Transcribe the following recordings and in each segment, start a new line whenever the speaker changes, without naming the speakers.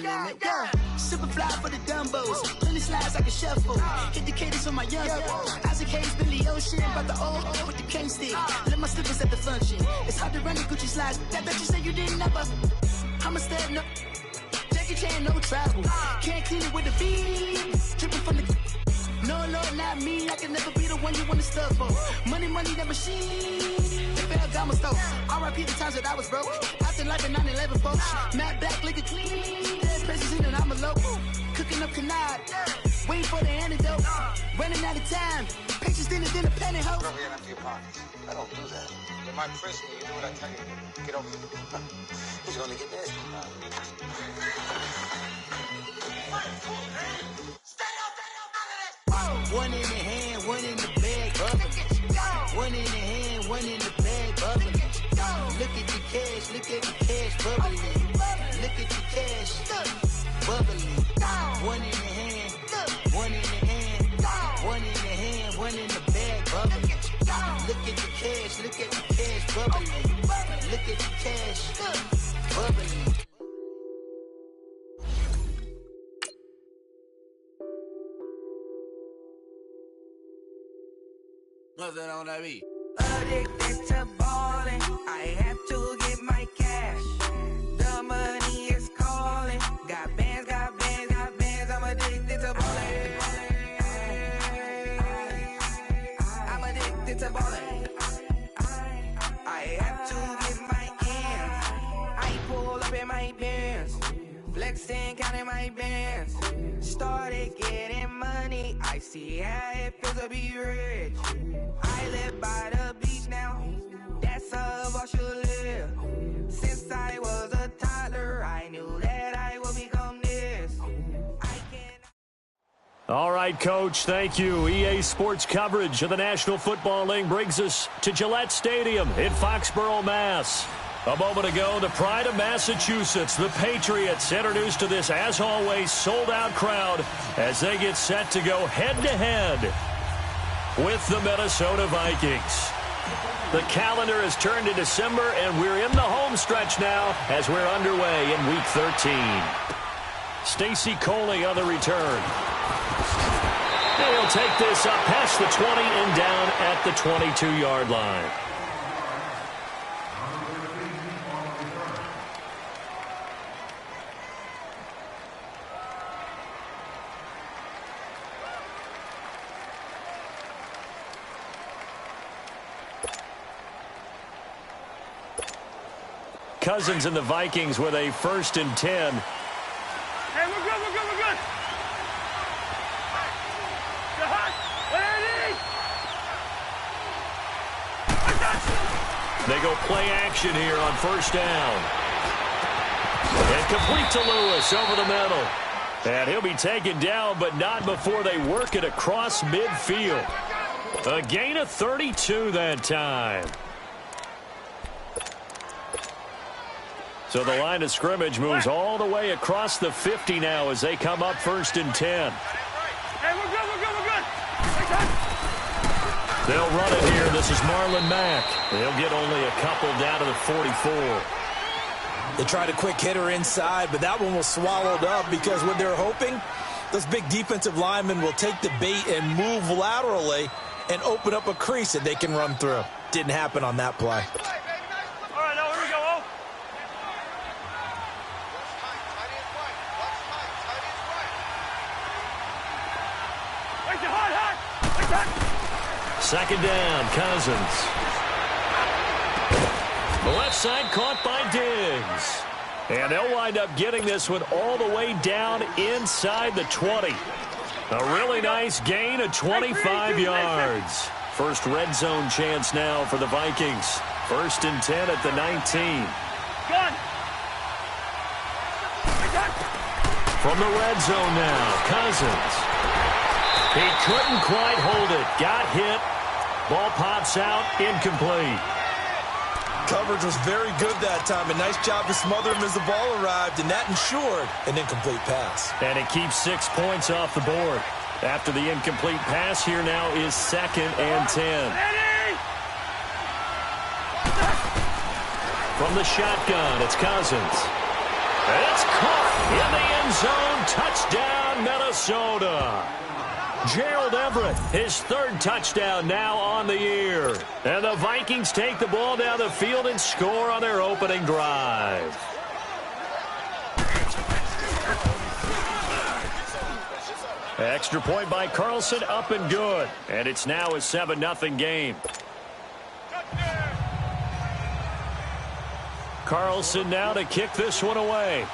Yeah. Super fly for the dumbos. Plenty slides like a shuffle. Hit the cadence on my young. Isaac Hayes, Billy Ocean. About the old with the cane stick. Let my slippers at the function. It's hard to run the Gucci slides. That bet you say you didn't never. I'm a stud, no. Jackie Chan, no travel. Can't clean it with the beat. Dripping from the. No, not me. I can never be the one you want to stuff for. Money, that machine. They fell down my stove. R.I.P. the times that I was broke. After life in 9/11, folks. Matt back, liquor clean. Dead presents in and I'm a local. Cooking up canard. Waiting for the antidote. Running out of time. Pictures thinner than a penny hoe.
Rub your empty pockets. I don't do that. You might press me. You do what I tell you. Get over here. Who's gonna get this?
One in the hand, one in the bag, bubbling. One in the hand, one in the bag, bubbling. Look at the cash, bubbling. Look at the cash, bubbling. One in the hand, one in the hand, one in the hand, one in the bag, bubbling. Look at the cash, bubbling. Look at the cash, bubbling.
Nothing on that beat.
Addicted to ballin', I have to get my cash. The money is calling. Got bands, I'm addicted to ballin'. I'm addicted to ballin'. I have to get my ends. I pull up in my bands, flexing, counting my bands. Started getting money, I see how it feels to be rich. I live by the beach now, that's how I should live. Since I was a toddler, I knew that I would become this.
All right, Coach, thank you. EA Sports coverage of the National Football League brings us to Gillette Stadium in Foxborough, Mass. A moment ago, the pride of Massachusetts, the Patriots, introduced to this, as always, sold-out crowd as they get set to go head-to-head with the Minnesota Vikings. The calendar has turned to December, and we're in the home stretch now as we're underway in Week 13. Stacey Coley on the return. And he'll take this up past the 20 and down at the 22-yard line. Cousins and the Vikings with a 1st and 10.
Hey, we're good.
They go play action here on 1st down. And complete to Lewis over the middle. And he'll be taken down, but not before they work it across midfield. A gain of 32 that time. So the line of scrimmage moves all the way across the 50 now as they come up 1st and 10.
Hey, we're good.
They'll run it here. This is Marlon Mack. They'll get only a couple down to the 44.
They tried a quick hitter inside, but that one was swallowed up because what they're hoping, those big defensive linemen will take the bait and move laterally and open up a crease that they can run through. Didn't happen on that play.
All right, now here we go.
Second down, Cousins. The left side caught by Diggs. And they'll wind up getting this one all the way down inside the 20. A really nice gain of 25 yards. First red zone chance now for the Vikings. 1st and 10 at the 19. From the red zone now, Cousins. He couldn't quite hold it. Got hit. Ball pops out, incomplete.
Coverage was very good that time. A nice job to smother him as the ball arrived, and that ensured an incomplete pass.
And it keeps 6 points off the board. After the incomplete pass, here now is 2nd and 10. From the shotgun, it's Cousins. And it's caught in the end zone. Touchdown, Minnesota. Gerald Everett, his third touchdown now on the year. And the Vikings take the ball down the field and score on their opening drive. Extra point by Carlson, up and good. And it's now a 7-0 game. Carlson now to kick this one away.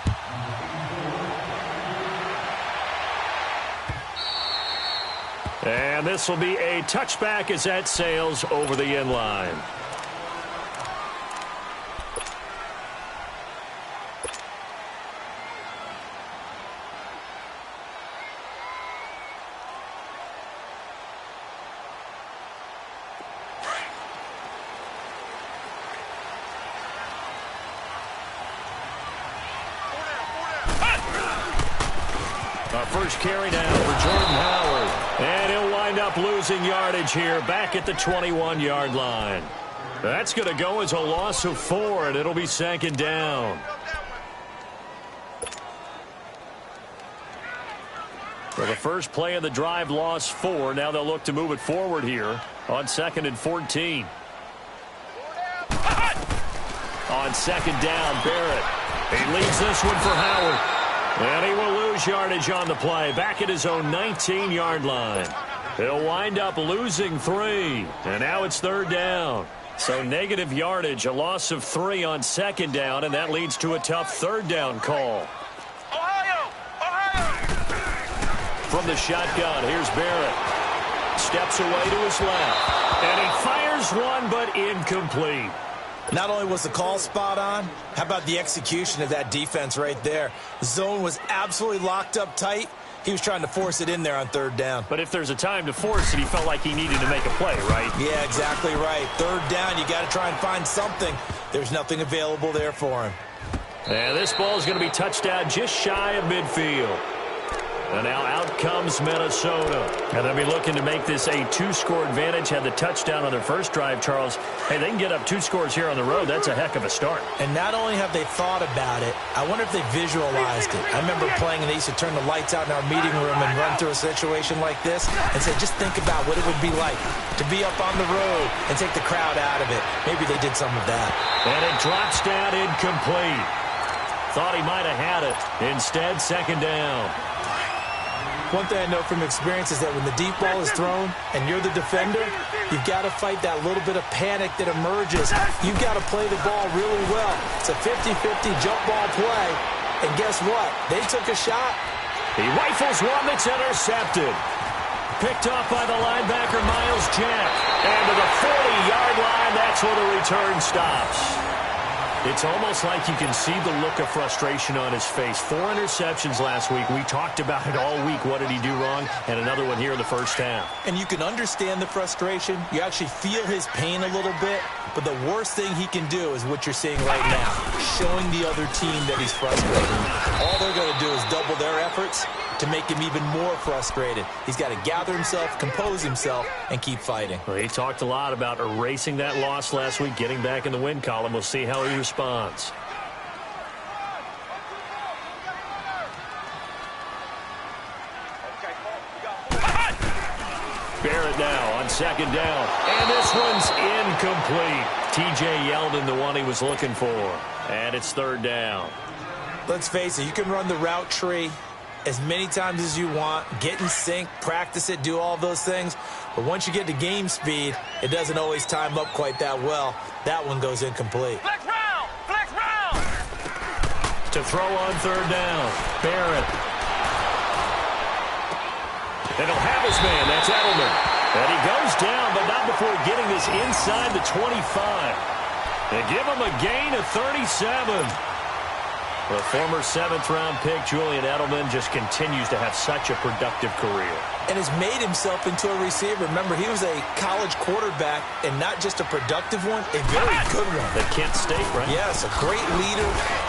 And this will be a touchback as that sails over the end line. Our first carry now for Jordan Howard. And he'll wind up losing yardage here back at the 21-yard line. That's going to go as a loss of 4, and it'll be second down. For the first play of the drive, lost 4. Now they'll look to move it forward here on 2nd and 14. On second down, Barrett. He leads this one for Howard. And he will lose yardage on the play, back at his own 19-yard line. He'll wind up losing 3, and now it's third down. So negative yardage, a loss of 3 on second down, and that leads to a tough third down call.
Ohio!
From the shotgun, here's Barrett. Steps away to his left, and he fires one, but incomplete.
Not only was the call spot on, how about the execution of that defense right there? The zone was absolutely locked up tight. He was trying to force it in there on third down.
But if there's a time to force it, he felt like he needed to make a play, right?
Yeah, exactly right. Third down, you got to try and find something. There's nothing available there for him.
And this ball is going to be touchdown just shy of midfield. And now out comes Minnesota. And they'll be looking to make this a 2-score advantage. Had the touchdown on their first drive, Charles. Hey, they can get up 2 scores here on the road. That's a heck of a start.
And not only have they thought about it, I wonder if they visualized it. I remember playing and they used to turn the lights out in our meeting room and run through a situation like this and say, just think about what it would be like to be up on the road and take the crowd out of it. Maybe they did some of that.
And it drops down incomplete. Thought he might have had it. Instead, second down.
One thing I know from experience is that when the deep ball is thrown and you're the defender, you've got to fight that little bit of panic that emerges. You've got to play the ball really well. It's a 50-50 jump ball play. And guess what? They took a shot.
He rifles one that's intercepted. Picked off by the linebacker, Miles Jack. And to the 40-yard line, that's where the return stops. It's almost like you can see the look of frustration on his face. 4 interceptions last week. We talked about it all week. What did he do wrong? And another one here in the first half.
And you can understand the frustration. You actually feel his pain a little bit. But the worst thing he can do is what you're seeing right now, showing the other team that he's frustrated. All they're going to do is double their efforts to make him even more frustrated. He's got to gather himself, compose himself, and keep fighting.
Well, he talked a lot about erasing that loss last week, getting back in the win column. We'll see how he responds. Barrett now on second down. And this one's incomplete. T.J. Yeldon, the one he was looking for. And it's third down.
Let's face it, you can run the route tree as many times as you want, get in sync, practice it, do all those things. But once you get to game speed, it doesn't always time up quite that well. That one goes incomplete.
Flex round! Flex round!
To throw on third down, Barrett. And he'll have his man, that's Edelman. And he goes down, but not before getting this inside the 25. They give him a gain of 37. The former 7th-round pick, Julian Edelman, just continues to have such a productive career.
And has made himself into a receiver. Remember, he was a college quarterback, and not just a productive one, a very good one.
At Kent State, right?
Yes, a great leader,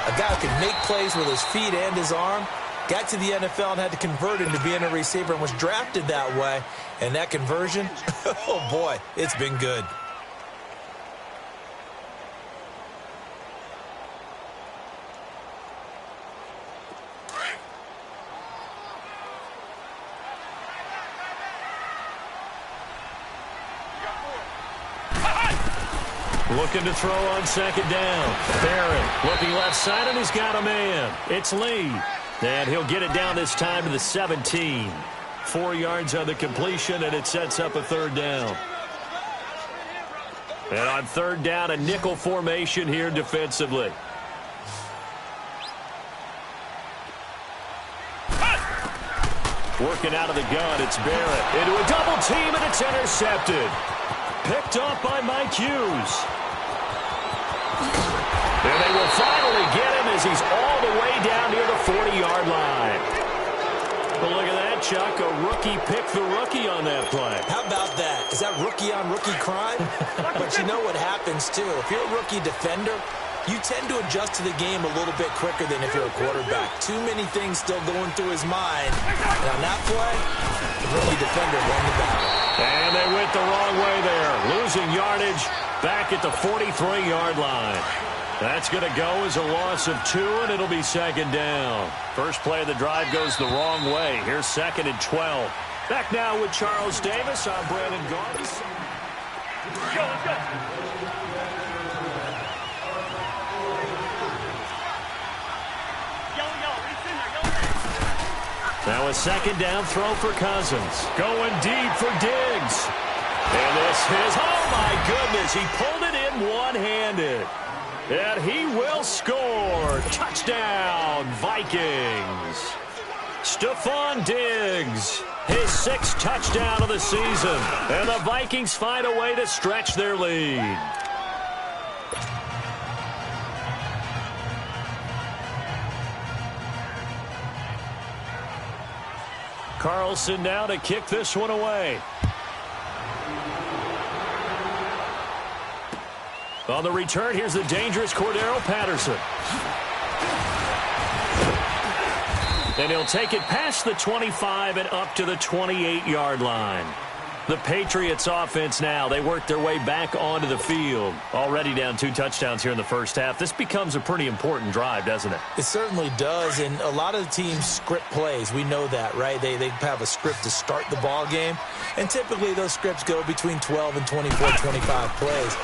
a guy who can make plays with his feet and his arm. Got to the NFL and had to convert into being a receiver and was drafted that way. And that conversion, oh boy, it's been good.
Looking to throw on second down. Barrett looking left side, and he's got a man. It's Lee. And he'll get it down this time to the 17. 4 yards on the completion, and it sets up a third down. And on third down, a nickel formation here defensively. Working out of the gun, it's Barrett. Into a double team, and it's intercepted. Picked off by Mike Hughes. And they will finally get him as he's all the way down near the 40-yard line. But look at that, Chuck. A rookie picked the rookie on that play.
How about that? Is that rookie-on-rookie crime? But you know what happens, too. If you're a rookie defender, you tend to adjust to the game a little bit quicker than if you're a quarterback. Too many things still going through his mind. And on that play, the rookie defender won the battle.
And they went the wrong way there. Losing yardage back at the 43-yard line. That's going to go as a loss of 2, and it'll be second down. First play of the drive goes the wrong way. Here's 2nd and 12. Back now with Charles Davis. I'm Brandon Garden.
Let's go.
Now a second down throw for Cousins. Going deep for Diggs. And this is, oh my goodness, he pulled it in one-handed. And he will score. Touchdown, Vikings. Stephon Diggs, his 6th touchdown of the season. And the Vikings find a way to stretch their lead. Carlson now to kick this one away. On the return, here's the dangerous Cordero Patterson. And he'll take it past the 25 and up to the 28-yard line. The Patriots offense now, they work their way back onto the field. Already down 2 touchdowns here in the first half. This becomes a pretty important drive, doesn't it?
It certainly does, and a lot of the teams script plays. We know that, right? They have a script to start the ball game, and typically those scripts go between 12 and 24, 25 plays.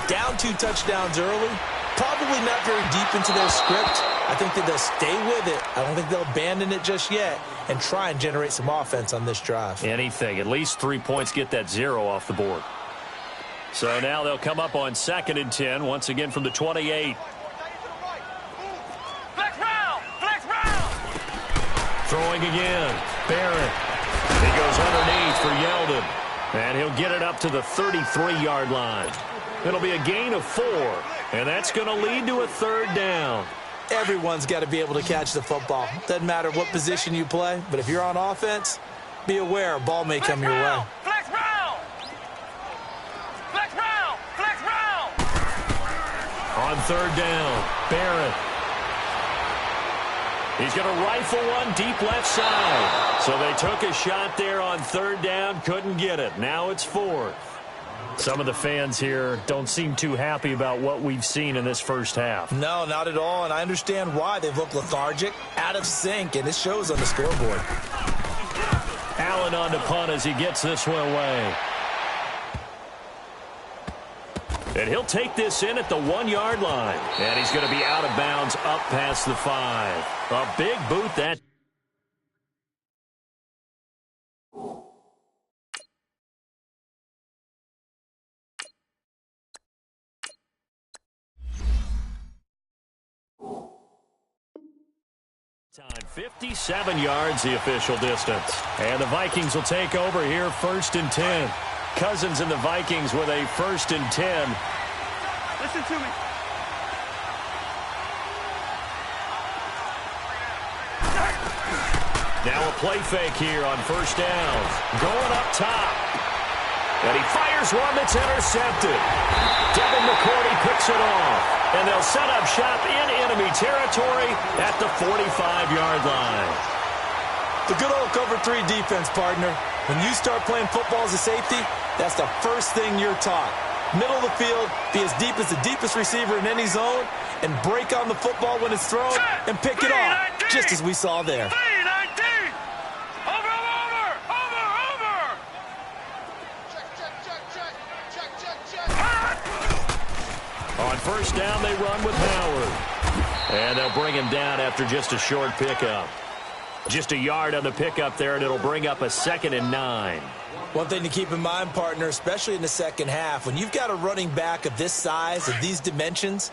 Down 2 touchdowns early, probably not very deep into their script. I think that they'll stay with it. I don't think they'll abandon it just yet and try and generate some offense on this drive.
Anything. At least 3 points, get that 0 off the board. So now they'll come up on 2nd and 10, once again from the 28.
Flex round! Flex round!
Throwing again. Barrett. He goes underneath for Yeldon. And he'll get it up to the 33-yard line. It'll be a gain of 4. And that's going to lead to a third down.
Everyone's got to be able to catch the football. Doesn't matter what position you play, but if you're on offense, be aware a ball may come your way.
Flex round! Flex round! Flex round!
On third down, Barrett. He's going to rifle one deep left side. So they took a shot there on third down, couldn't get it. Now it's 4th. Some of the fans here don't seem too happy about what we've seen in this first half.
No, not at all, and I understand why. They've looked lethargic, out of sync, and it shows on the scoreboard.
Allen on to punt as he gets this one away. And he'll take this in at the 1-yard line. And he's going to be out of bounds up past the 5. A big boot that. Time 57 yards, the official distance. And the Vikings will take over here, 1st and 10. Cousins and the Vikings with a 1st and 10.
Listen to me.
Now a play fake here on 1st down. Going up top. And he fires one that's intercepted. Devin McCourty picks it off. And they'll set up shop in enemy territory at the 45-yard line.
The good old cover 3 defense, partner. When you start playing football as a safety, that's the first thing you're taught. Middle of the field, be as deep as the deepest receiver in any zone, and break on the football when it's thrown and pick it off, just as we saw there.
On first down, they run with Howard. And they'll bring him down after just a short pickup. Just a yard on the pickup there, and it'll bring up a 2nd and 9.
One thing to keep in mind, partner, especially in the second half, when you've got a running back of this size, of these dimensions,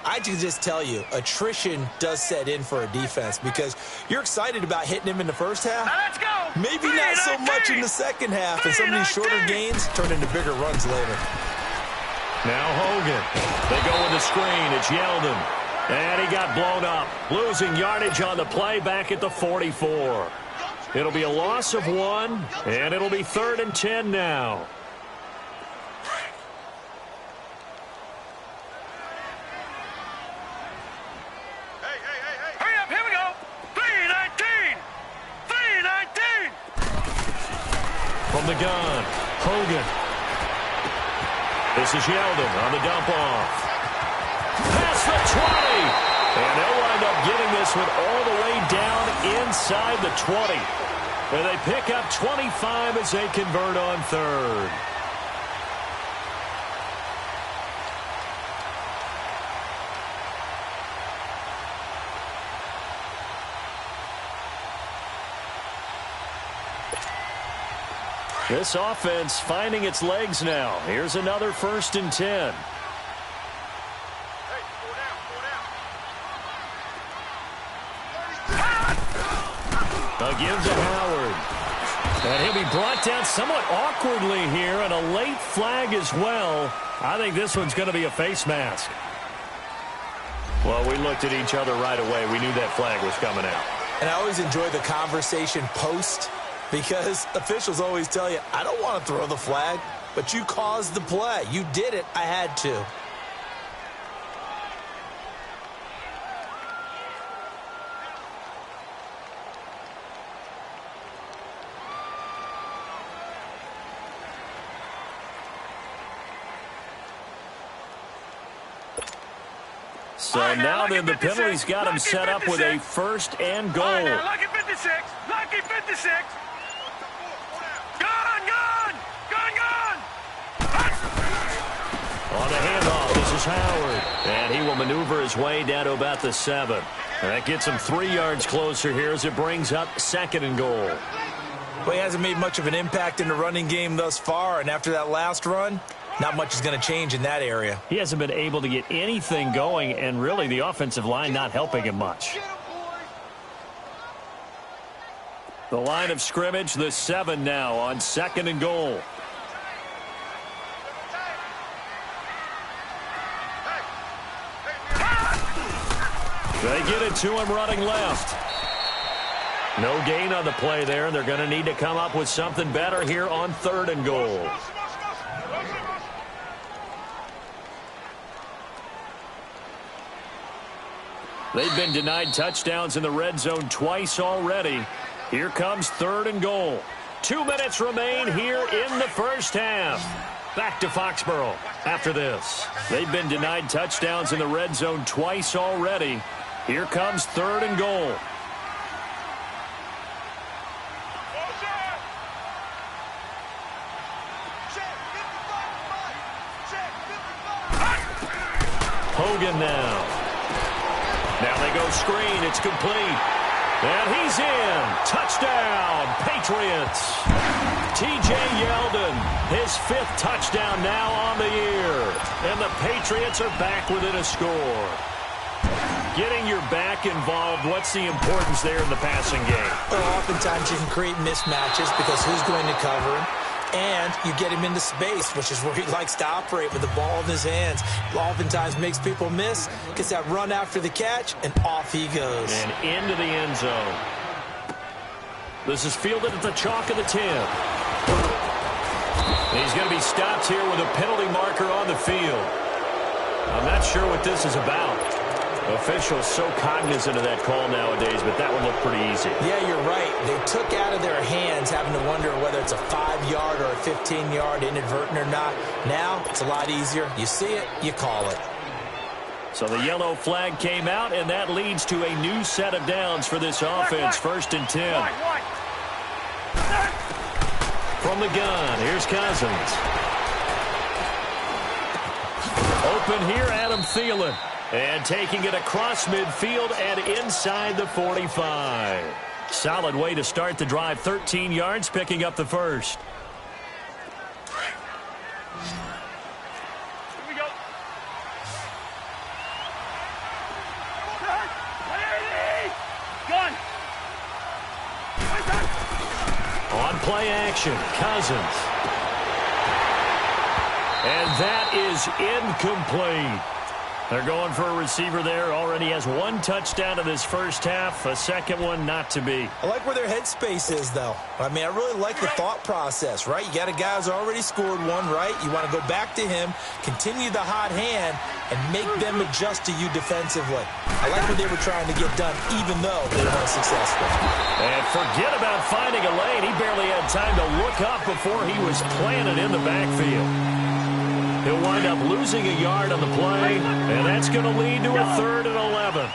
I can just tell you, attrition does set in for a defense because you're excited about hitting him in the first half.
Now let's go.
Maybe not so much in the second half, and some of these shorter gains turn into bigger runs later.
Now Hogan. They go with the screen. It's Yeldon. And he got blown up. Losing yardage on the play back at the 44. It'll be a loss of 1, and it'll be 3rd and 10 now.
Hurry up, here we go. 319. 319.
From the gun, Hogan. This is Yeldon on the dump off. Past the 20. And they'll wind up getting this one all the way down inside the 20. And they pick up 25 as they convert on 3rd. This offense finding its legs now. Here's another 1st and 10. Gives to Howard. And he'll be brought down somewhat awkwardly here, and a late flag as well. I think this one's going to be a face mask. Well, we looked at each other right away. We knew that flag was coming out.
And I always enjoy the conversation post because officials always tell you, I don't want to throw the flag, but you caused the play. You did it. I had to.
So now then the penalty's got him set up with a 1st and goal.
All right, now, lucky 56. Lucky 56. Gone, gone. Gone, gone.
On the handoff, this is Howard. And he will maneuver his way down to about the 7. And that gets him 3 yards closer here as it brings up 2nd and goal.
Well, he hasn't made much of an impact in the running game thus far, and after that last run, not much is going to change in that area.
He hasn't been able to get anything going, and really the offensive line not helping him much. The line of scrimmage, the 7 now on 2nd and goal. They get it to him running left. No gain on the play there, and they're going to need to come up with something better here on 3rd and goal. They've been denied touchdowns in the red zone twice already. Here comes 3rd and goal. 2 minutes remain here in the first half. Back to Foxborough after this. They've been denied touchdowns in the red zone twice already. Here comes 3rd and goal. Hogan now. Now they go screen. It's complete. And he's in. Touchdown, Patriots. T.J. Yeldon, his 5th touchdown now on the year. And the Patriots are back within a score. Getting your back involved, what's the importance there in the passing game?
Well, oftentimes you can create mismatches because who's going to cover him? And you get him into space, which is where he likes to operate with the ball in his hands. Oftentimes makes people miss, gets that run after the catch, and off he goes.
And into the end zone. This is fielded at the chalk of the 10. He's going to be stopped here with a penalty marker on the field. I'm not sure what this is about. Officials so cognizant of that call nowadays, but that one looked pretty easy.
Yeah, you're right. They took out of their hands having to wonder whether it's a 5-yard or a 15-yard inadvertent or not. Now, it's a lot easier. You see it, you call it.
So the yellow flag came out, and that leads to a new set of downs for this offense. 1st and 10. From the gun, here's Cousins. open here, Adam Thielen. And taking it across midfield and inside the 45. Solid way to start the drive. 13 yards, picking up the first. On play action, Cousins. And that is incomplete. They're going for a receiver there. Already has one touchdown in this first half. A second one not to be.
I like where their headspace is, though. I mean, I really like the thought process, right? You got a guy who's already scored one, right? You want to go back to him, continue the hot hand, and make them adjust to you defensively. I like what they were trying to get done, even though they weren't successful.
And forget about finding a lane. He barely had time to look up before he was planted in the backfield. He'll wind up losing a yard on the play, and that's going to lead to a 3rd and 11.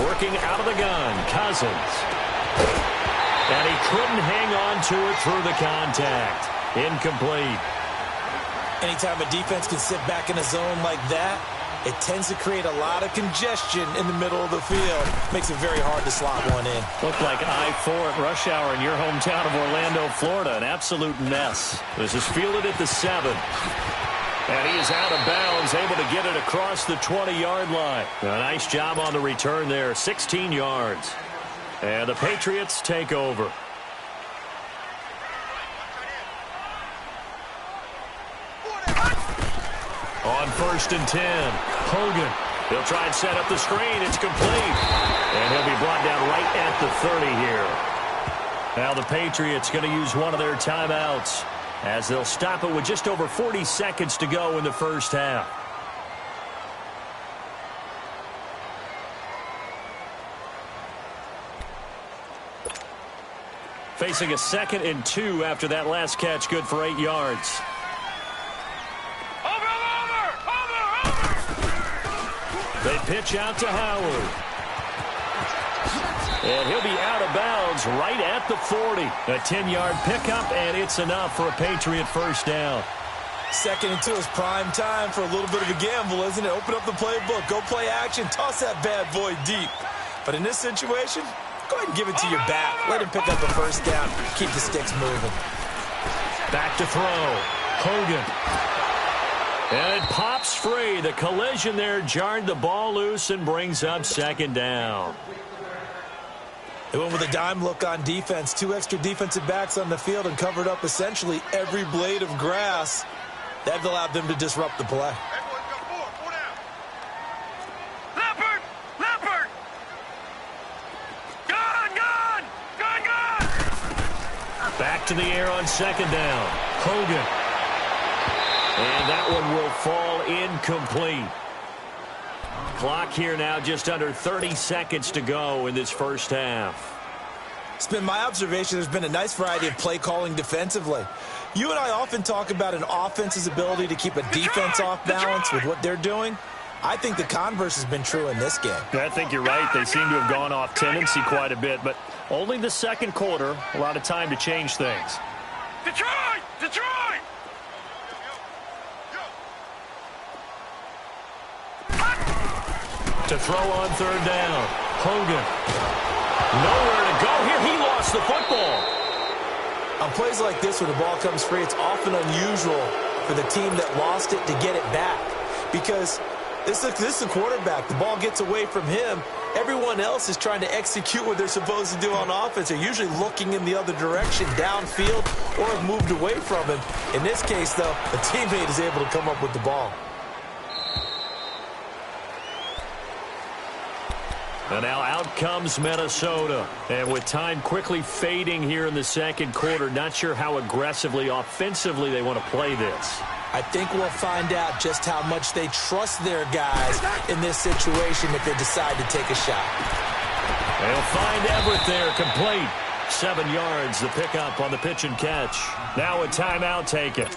Working out of the gun, Cousins. And he couldn't hang on to it through the contact. Incomplete.
Anytime a defense can sit back in a zone like that, it tends to create a lot of congestion in the middle of the field. Makes it very hard to slot one in.
Looked like I-4 at rush hour in your hometown of Orlando, Florida. An absolute mess. This is fielded at the 7. And he is out of bounds, able to get it across the 20-yard line. A nice job on the return there, 16 yards. And the Patriots take over. On 1st and 10, Hogan. He'll try and set up the screen. It's complete. And he'll be brought down right at the 30 here. Now the Patriots going to use one of their timeouts as they'll stop it with just over 40 seconds to go in the first half. Facing a 2nd and 2 after that last catch, good for 8 yards. They pitch out to Howard. And he'll be out of bounds right at the 40. A 10-yard pickup, and it's enough for a Patriot first down.
2nd and 2 is prime time for a little bit of a gamble, isn't it? Open up the playbook, go play action, toss that bad boy deep. But in this situation, go ahead and give it to your back. Let him pick up a first down. Keep the sticks moving.
Back to throw. Hogan. And it pops free. The collision there jarred the ball loose and brings up 2nd down.
They went with a dime look on defense. 2 extra defensive backs on the field and covered up essentially every blade of grass. That allowed them to disrupt the play.
Leopard! Gone!
Back to the air on 2nd down. Hogan. And that one will fall incomplete. Clock here now just under 30 seconds to go in this first half.
It's been my observation there's been a nice variety of play calling defensively. You and I often talk about an offense's ability to keep a defense off balance with what they're doing. I think the converse has been true in this game.
I think you're right. They seem to have gone off tendency quite a bit, but only the 2nd quarter. A lot of time to change things.
Detroit!
To throw on 3rd down. Hogan. Nowhere to go here. He lost the football.
On plays like this where the ball comes free, it's often unusual for the team that lost it to get it back. Because this is a quarterback. The ball gets away from him. Everyone else is trying to execute what they're supposed to do on offense. They're usually looking in the other direction, downfield, or have moved away from him. In this case, though, a teammate is able to come up with the ball.
And now out comes Minnesota. And with time quickly fading here in the 2nd quarter, not sure how aggressively, offensively they want to play this.
I think we'll find out just how much they trust their guys in this situation if they decide to take a shot.
They'll find Everett there, complete. 7 yards, the pickup on the pitch and catch. Now a timeout taken.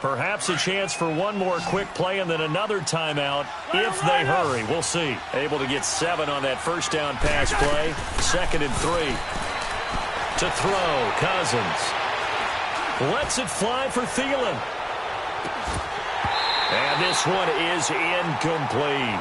Perhaps a chance for one more quick play and then another timeout if they hurry. We'll see. Able to get 7 on that first down pass play. 2nd and 3. To throw, Cousins. Lets it fly for Thielen. And this one is incomplete.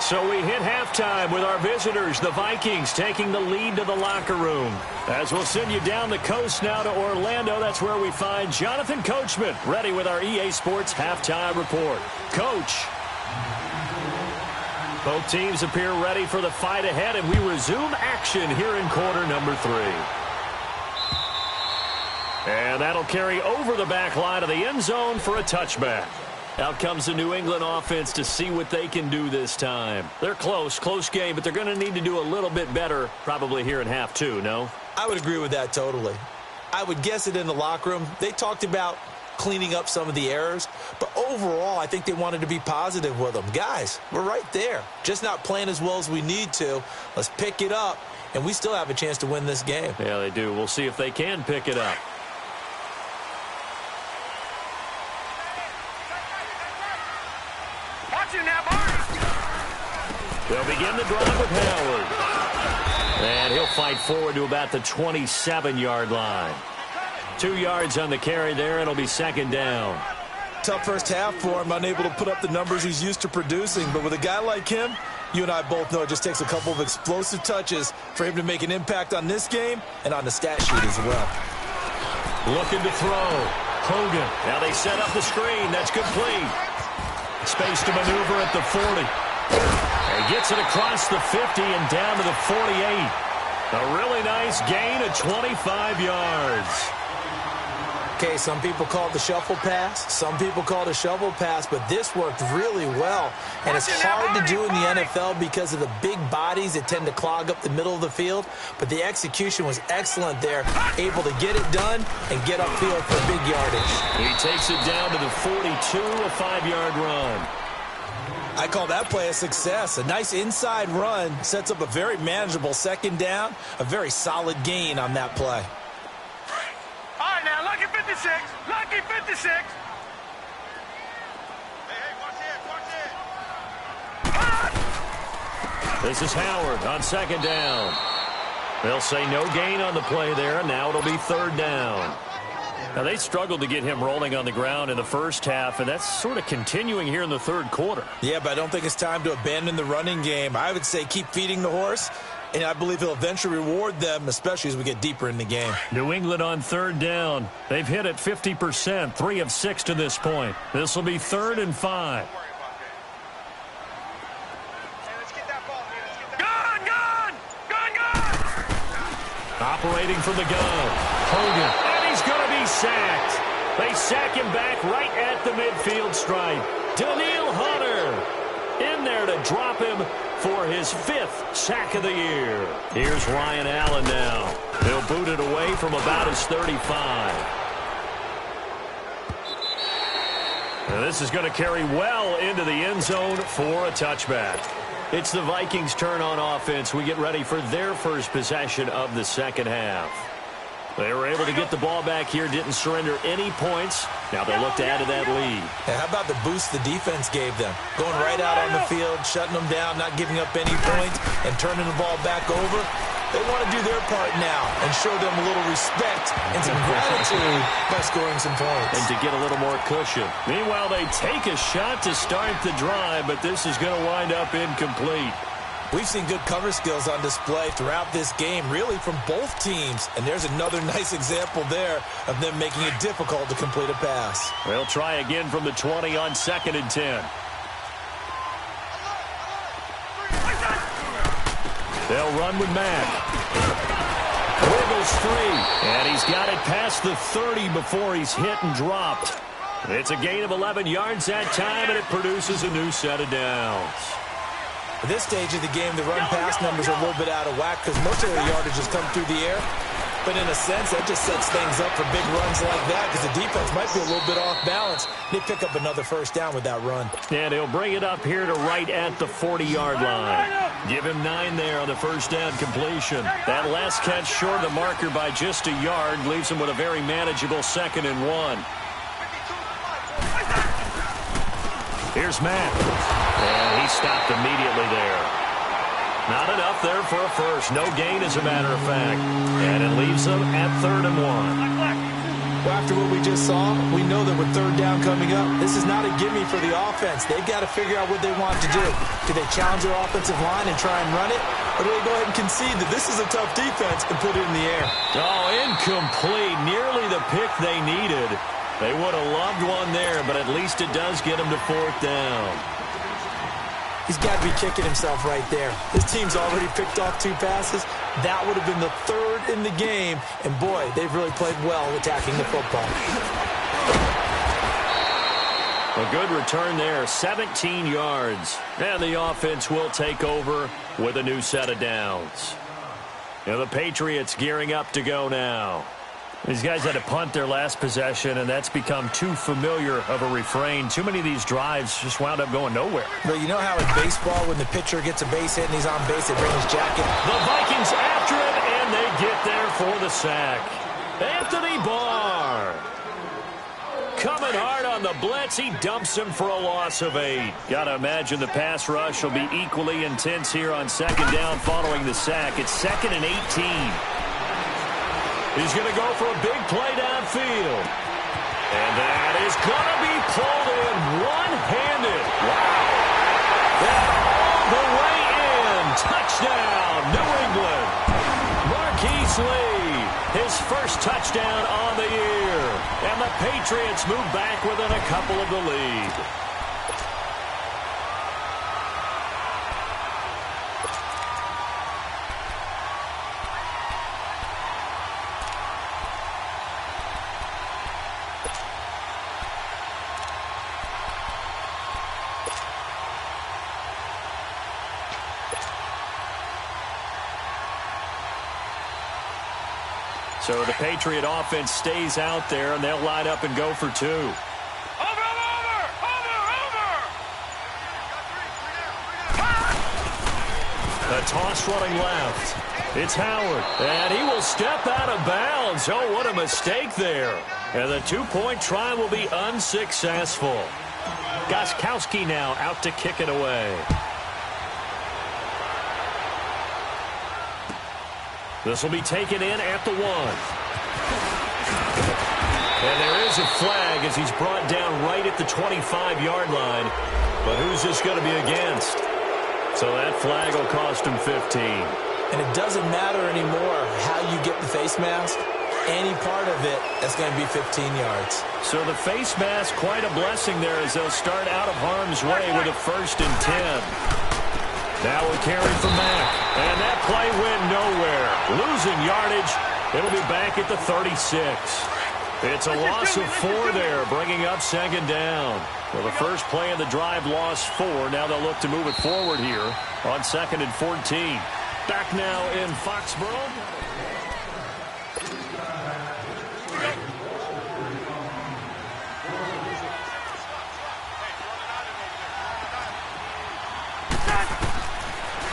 So we hit halftime with our visitors, the Vikings, taking the lead to the locker room. As we'll send you down the coast now to Orlando, that's where we find Jonathan Coachman, ready with our EA Sports halftime report. Coach. Both teams appear ready for the fight ahead, and we resume action here in quarter number 3. And that'll carry over the back line of the end zone for a touchback. Out comes the New England offense to see what they can do this time. They're close game, but they're going to need to do a little bit better probably here in half 2, no?
I would agree with that totally. I would guess it in the locker room. They talked about cleaning up some of the errors, but overall I think they wanted to be positive with them. Guys, we're right there. Just not playing as well as we need to. Let's pick it up, and we still have a chance to win this game.
Yeah, they do. We'll see if they can pick it up. They'll begin the drive with Howard. And he'll fight forward to about the 27-yard line. 2 yards on the carry there. It'll be second down.
Tough first half for him, unable to put up the numbers he's used to producing. But with a guy like him, you and I both know it just takes a couple of explosive touches for him to make an impact on this game and on the stat sheet as well.
Looking to throw. Hogan. Now they set up the screen. That's complete. Space to maneuver at the 40. He gets it across the 50 and down to the 48. A really nice gain of 25 yards.
Okay, some people call it the shuffle pass. Some people call it a shovel pass, but this worked really well. And it's hard to do in the NFL because of the big bodies that tend to clog up the middle of the field. But the execution was excellent there, able to get it done and get upfield for big yardage.
He takes it down to the 42, a 5-yard run.
I call that play a success. A nice inside run sets up a very manageable second down, a very solid gain on that play.
All right, now, lucky 56. Lucky 56. Hey,
watch it. This is Howard on second down. They'll say no gain on the play there. Now it'll be third down. Now, they struggled to get him rolling on the ground in the first half, and that's sort of continuing here in the third quarter.
Yeah, but I don't think it's time to abandon the running game. I would say keep feeding the horse, and I believe he'll eventually reward them, especially as we get deeper in the game.
New England on third down. They've hit it 50%, 3 of 6 to this point. This will be 3rd and 5. Operating from the gun. Hogan. And he's going to be sacked. They sack him back right at the midfield stripe. Daniil Hunter in there to drop him for his 5th sack of the year. Here's Ryan Allen now. He'll boot it away from about his 35. And this is going to carry well into the end zone for a touchback. It's the Vikings' turn on offense. We get ready for their first possession of the second half. They were able to get the ball back here, didn't surrender any points. Now they look to add to that lead.
And how about the boost the defense gave them? Going right out on the field, shutting them down, not giving up any points, and turning the ball back over. They want to do their part now and show them a little respect and some gratitude by scoring some points.
And to get a little more cushion. Meanwhile, they take a shot to start the drive, but this is going to wind up incomplete.
We've seen good cover skills on display throughout this game, really from both teams. And there's another nice example there of them making it difficult to complete a pass.
They'll try again from the 20 on 2nd and 10. They'll run with Mack. Wiggles free. And he's got it past the 30 before he's hit and dropped. It's a gain of 11 yards that time, and it produces a new set of downs.
At this stage of the game, the run-pass numbers are a little bit out of whack because most of their yardage has come through the air. But in a sense, that just sets things up for big runs like that because the defense might be a little bit off balance. They pick up another first down with that run.
And he'll bring it up here to right at the 40-yard line. Give him 9 there on the first down completion. That last catch short of the marker by just a yard leaves him with a very manageable 2nd and 1. Here's Mack. And he stopped immediately there. Not enough there for a first. No gain, as a matter of fact. And it leaves them at 3rd and 1.
Well, after what we just saw, we know that with third down coming up, this is not a gimme for the offense. They've got to figure out what they want to do. Do they challenge their offensive line and try and run it? Or do they go ahead and concede that this is a tough defense and put it in the air?
Oh, incomplete. Nearly the pick they needed. They would have loved one there, but at least it does get them to fourth down.
He's got to be kicking himself right there. His team's already picked off 2 passes. That would have been the 3rd in the game. And, boy, they've really played well attacking the football.
A good return there, 17 yards. And the offense will take over with a new set of downs. Now the Patriots gearing up to go now. These guys had to punt their last possession, and that's become too familiar of a refrain. Too many of these drives just wound up going nowhere.
But you know how in baseball, when the pitcher gets a base hit and he's on base, they bring his jacket?
The Vikings after it, and they get there for the sack. Anthony Barr. Coming hard on the blitz. He dumps him for a loss of 8. Got to imagine the pass rush will be equally intense here on second down following the sack. It's 2nd and 18. He's going to go for a big play downfield. And that is going to be pulled in one-handed. Wow. That all the way in. Touchdown, New England. Marquise Lee, his first touchdown on the year. And the Patriots move back within a couple of the lead. So the Patriot offense stays out there, and they'll line up and go for 2.
Over!
A toss running left. It's Howard, and he will step out of bounds. Oh, what a mistake there. And the 2-point try will be unsuccessful. Gostkowski now out to kick it away. This will be taken in at the 1. And there is a flag as he's brought down right at the 25-yard line. But who's this going to be against? So that flag will cost him 15.
And it doesn't matter anymore how you get the face mask. Any part of it, that's going to be 15 yards.
So the face mask, quite a blessing there as they'll start out of harm's way with a 1st and 10. Now we carry from Mack. And that play went nowhere. Losing yardage. It'll be back at the 36. It's a loss of 4 there, bringing up 2nd down. Well, the first play of the drive lost 4. Now they'll look to move it forward here on 2nd and 14. Back now in Foxborough.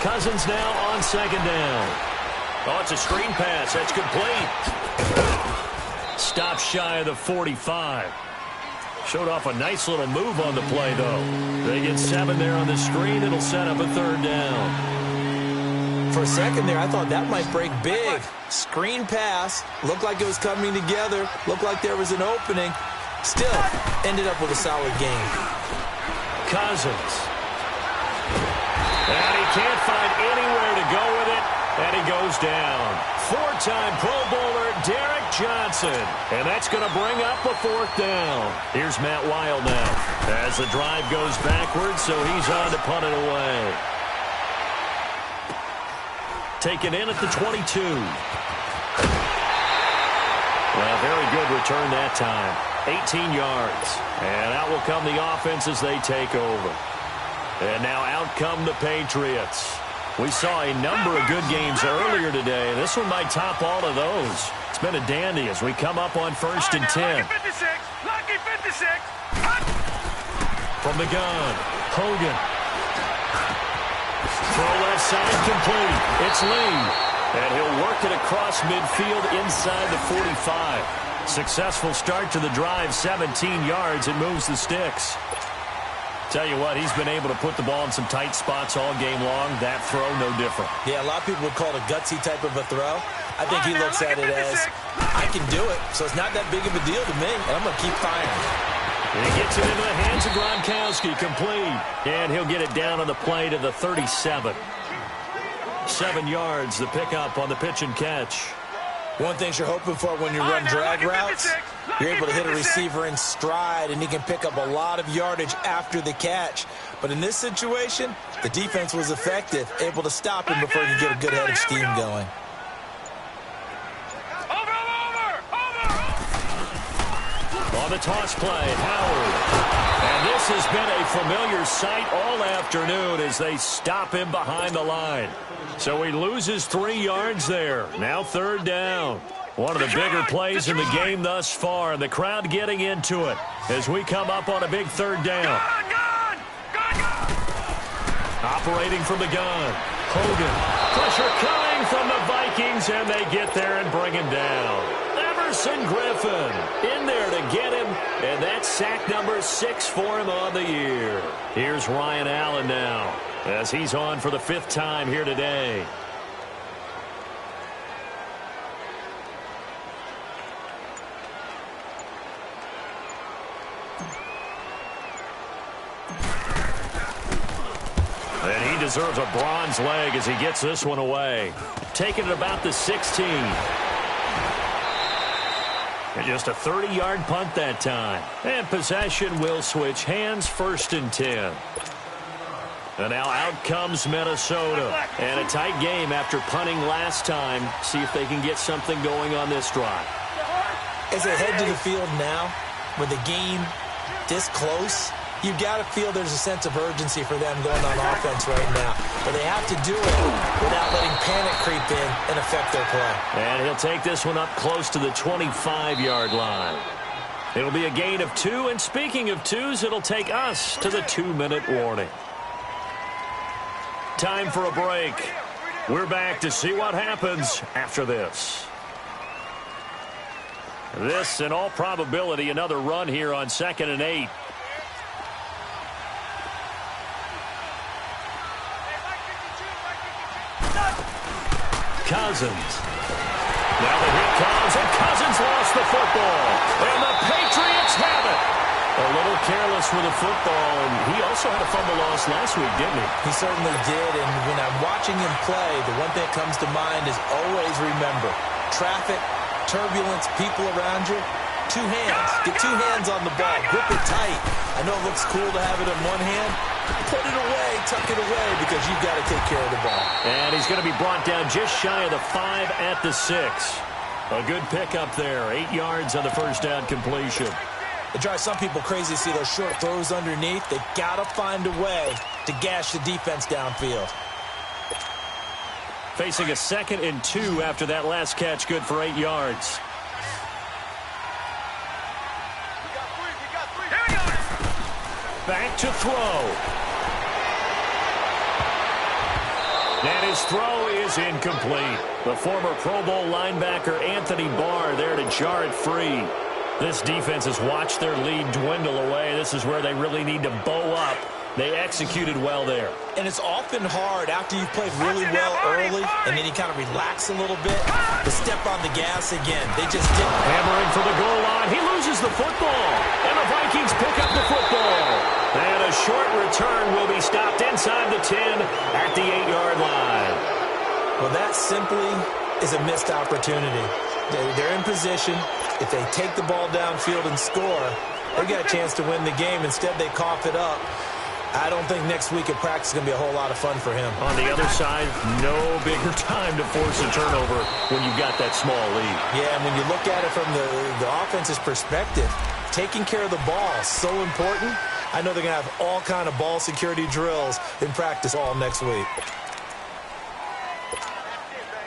Cousins now on 2nd down. Oh, it's a screen pass. That's complete. Stop shy of the 45. Showed off a nice little move on the play, though. They get 7 there on the screen. It'll set up a 3rd down.
For a second there, I thought that might break big. Screen pass. Looked like it was coming together. Looked like there was an opening. Still, ended up with a solid game.
Cousins. And he can't find anywhere to go with it, and he goes down. 4-time Pro Bowler Derek Johnson, and that's going to bring up a 4th down. Here's Matt Wild now as the drive goes backwards, so he's on to punt it away. Taken in at the 22. Well, very good return that time. 18 yards, and out will come the offense as they take over. And now out come the Patriots. We saw a number of good games earlier today. This one might top all of those. It's been a dandy as we come up on 1st and 10.
Lucky 56.
From the gun, Hogan. Throw left side complete. It's Lee. And he'll work it across midfield inside the 45. Successful start to the drive, 17 yards. It moves the sticks. Tell you what, he's been able to put the ball in some tight spots all game long. That throw, no different.
Yeah, a lot of people would call it a gutsy type of a throw. I think he looks at it as, I can do it, so it's not that big of a deal to me, and I'm going to keep firing.
He gets it into the hands of Gronkowski, complete. And he'll get it down on the play to the 37. 7 yards, the pickup on the pitch and catch.
One thing you're hoping for when you run drag routes, you're able to hit a receiver in stride, and he can pick up a lot of yardage after the catch. But in this situation, the defense was effective, able to stop him before he could get a good head of steam going.
On the toss play, Howard. And this has been a familiar sight all afternoon as they stop him behind the line. So he loses 3 yards there. Now 3rd down. One of the bigger plays in the game thus far, and the crowd getting into it as we come up on a big 3rd down. Operating from the gun. Hogan. Pressure coming from the Vikings, and they get there and bring him down. Emerson Griffin in there to get him, and that's sack number 6 for him on the year. Here's Ryan Allen now as he's on for the 5th time here today. And he deserves a bronze leg as he gets this one away. Taking it about the 16. And just a 30-yard punt that time. And possession will switch hands, 1st and 10. And now out comes Minnesota. And a tight game after punting last time. See if they can get something going on this drive.
As they head to the field now, with the game this close, you've got to feel there's a sense of urgency for them going on offense right now. But they have to do it without letting panic creep in and affect their play.
And he'll take this one up close to the 25-yard line. It'll be a gain of 2. And speaking of 2s, it'll take us to the 2-minute warning. Time for a break. We're back to see what happens after this. This, in all probability, another run here on 2nd and 8. Cousins. Now the hit comes, and Cousins lost the football. And the Patriots have it. A little careless with the football, and he also had a fumble loss last week, didn't he?
He certainly did, and when I'm watching him play, the one thing that comes to mind is always remember, traffic, turbulence, people around you, 2 hands. Get 2 hands on the ball. Grip it tight. I know it looks cool to have it in one hand. Put it away, tuck it away, because you've got to take care of the ball.
And he's going to be brought down just shy of the 5 at the 6. A good pickup there. 8 yards on the 1st down completion.
It drives some people crazy to see those short throws underneath. They've got to find a way to gash the defense downfield.
Facing a 2nd and 2 after that last catch, good for 8 yards. Back to throw. And his throw is incomplete. The former Pro Bowl linebacker Anthony Barr there to jar it free. This defense has watched their lead dwindle away. This is where they really need to bow up. They executed well there.
And it's often hard after you've played really well early and then you kind of relax a little bit to step on the gas again. They just didn't.
Hammering for the goal line. He loses the football. And the Vikings pick up the football. And a short return will be stopped inside the 10 at the 8-yard line.
Well, that simply is a missed opportunity. They're in position. If they take the ball downfield and score, they've got a chance to win the game. Instead, they cough it up. I don't think next week at practice is going to be a whole lot of fun for him.
On the other side, no bigger time to force a turnover when you've got that small lead.
Yeah, and when you look at it from the offense's perspective, taking care of the ball is so important. I know they're going to have all kind of ball security drills in practice all next week.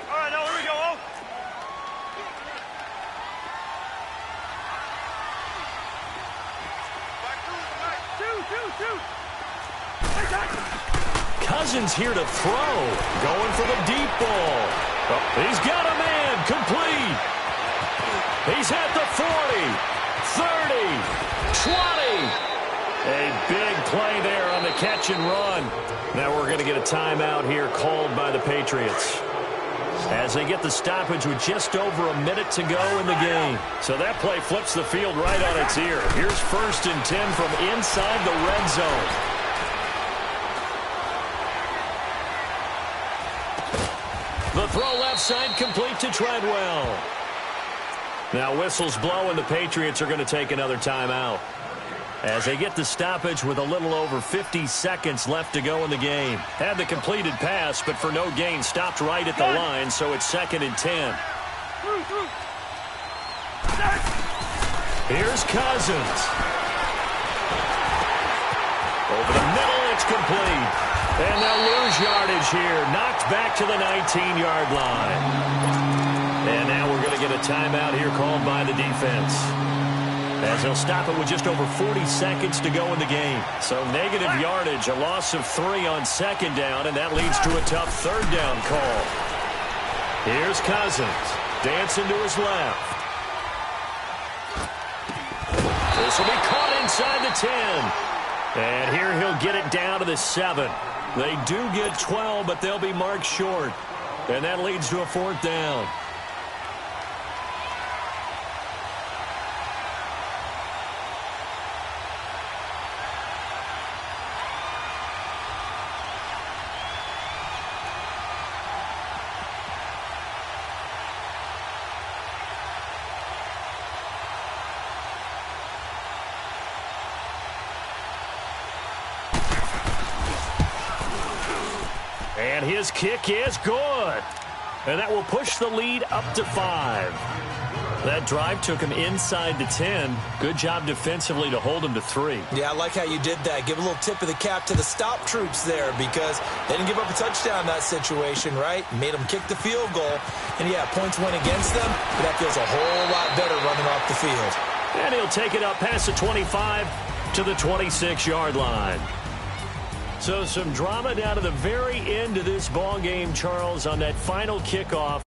All right, now here we go. Two.
Cousins here to throw. Going for the deep ball. Oh, he's got a man. Complete. He's at the 40, 30, 20. A big play there on the catch and run. Now we're going to get a timeout here called by the Patriots as they get the stoppage with just over a minute to go in the game. So that play flips the field right on its ear. Here's 1st and 10 from inside the red zone. The throw left side complete to Treadwell. Now whistles blow and the Patriots are going to take another timeout as they get the stoppage with a little over 50 seconds left to go in the game. Had the completed pass, but for no gain, stopped right at the line, so it's 2nd and 10. Here's Cousins. Over the middle, it's complete. And they'll lose yardage here. Knocked back to the 19-yard line. And now we're going to get a timeout here called by the defense, as they'll stop it with just over 40 seconds to go in the game. So negative yardage, a loss of 3 on 2nd down, and that leads to a tough 3rd down call. Here's Cousins, dancing to his left. This will be caught inside the 10. And here he'll get it down to the 7. They do get 12, but they'll be marked short. And that leads to a 4th down. And his kick is good. And that will push the lead up to 5. That drive took him inside the 10. Good job defensively to hold him to 3.
Yeah, I like how you did that. Give a little tip of the cap to the stop troops there, because they didn't give up a touchdown in that situation, right? Made them kick the field goal. And, yeah, points went against them, but that feels a whole lot better running off the field.
And he'll take it up past the 25 to the 26-yard line. So some drama down to the very end of this ball game, Charles, on that final kickoff.